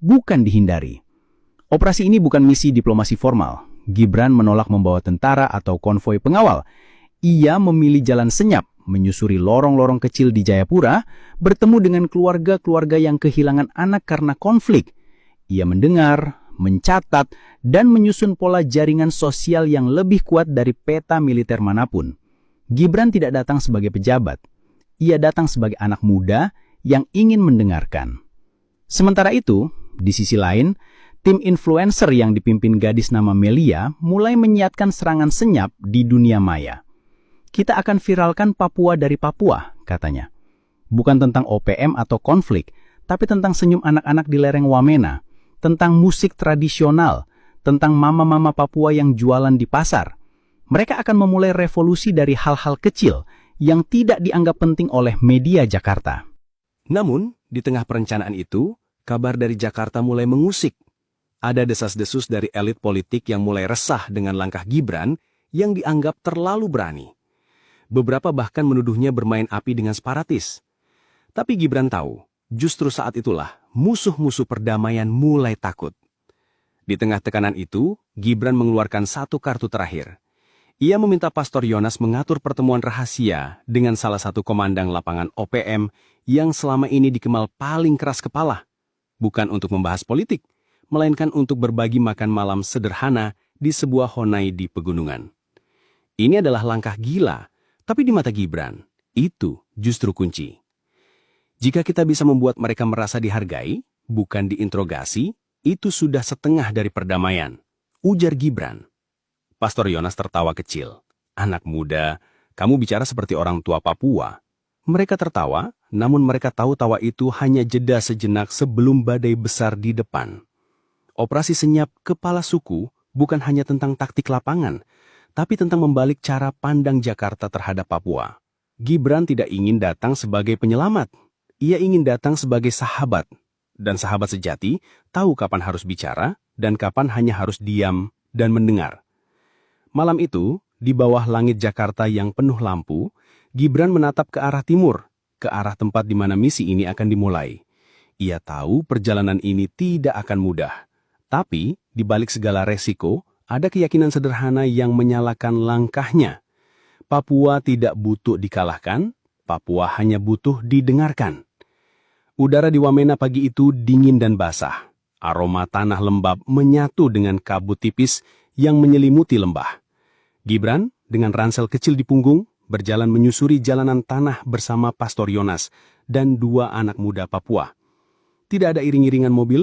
bukan dihindari. Operasi ini bukan misi diplomasi formal. Gibran menolak membawa tentara atau konvoi pengawal. Ia memilih jalan senyap, menyusuri lorong-lorong kecil di Jayapura, bertemu dengan keluarga-keluarga yang kehilangan anak karena konflik. Ia mendengar, mencatat, dan menyusun pola jaringan sosial yang lebih kuat dari peta militer manapun. Gibran tidak datang sebagai pejabat. Ia datang sebagai anak muda yang ingin mendengarkan. Sementara itu, di sisi lain, tim influencer yang dipimpin gadis nama Melia mulai menyiapkan serangan senyap di dunia maya. Kita akan viralkan Papua dari Papua, katanya. Bukan tentang OPM atau konflik, tapi tentang senyum anak-anak di lereng Wamena, tentang musik tradisional, tentang mama-mama Papua yang jualan di pasar. Mereka akan memulai revolusi dari hal-hal kecil yang tidak dianggap penting oleh media Jakarta. Namun, di tengah perencanaan itu, kabar dari Jakarta mulai mengusik. Ada desas-desus dari elit politik yang mulai resah dengan langkah Gibran yang dianggap terlalu berani. Beberapa bahkan menuduhnya bermain api dengan separatis. Tapi Gibran tahu, justru saat itulah musuh-musuh perdamaian mulai takut. Di tengah tekanan itu, Gibran mengeluarkan satu kartu terakhir. Ia meminta Pastor Yonas mengatur pertemuan rahasia dengan salah satu komandan lapangan OPM yang selama ini dikenal paling keras kepala. Bukan untuk membahas politik, melainkan untuk berbagi makan malam sederhana di sebuah honai di pegunungan. Ini adalah langkah gila, tapi di mata Gibran, itu justru kunci. Jika kita bisa membuat mereka merasa dihargai, bukan diinterogasi, itu sudah setengah dari perdamaian, ujar Gibran. Pastor Yonas tertawa kecil. Anak muda, kamu bicara seperti orang tua Papua. Mereka tertawa, namun mereka tahu tawa itu hanya jeda sejenak sebelum badai besar di depan. Operasi senyap kepala suku bukan hanya tentang taktik lapangan, tapi tentang membalik cara pandang Jakarta terhadap Papua. Gibran tidak ingin datang sebagai penyelamat. Ia ingin datang sebagai sahabat. Dan sahabat sejati tahu kapan harus bicara dan kapan hanya harus diam dan mendengar. Malam itu, di bawah langit Jakarta yang penuh lampu, Gibran menatap ke arah timur, ke arah tempat di mana misi ini akan dimulai. Ia tahu perjalanan ini tidak akan mudah. Tapi, di balik segala resiko, ada keyakinan sederhana yang menyalakan langkahnya. Papua tidak butuh dikalahkan, Papua hanya butuh didengarkan. Udara di Wamena pagi itu dingin dan basah. Aroma tanah lembab menyatu dengan kabut tipis yang menyelimuti lembah. Gibran, dengan ransel kecil di punggung, berjalan menyusuri jalanan tanah bersama Pastor Yonas dan dua anak muda Papua. Tidak ada iring-iringan mobil,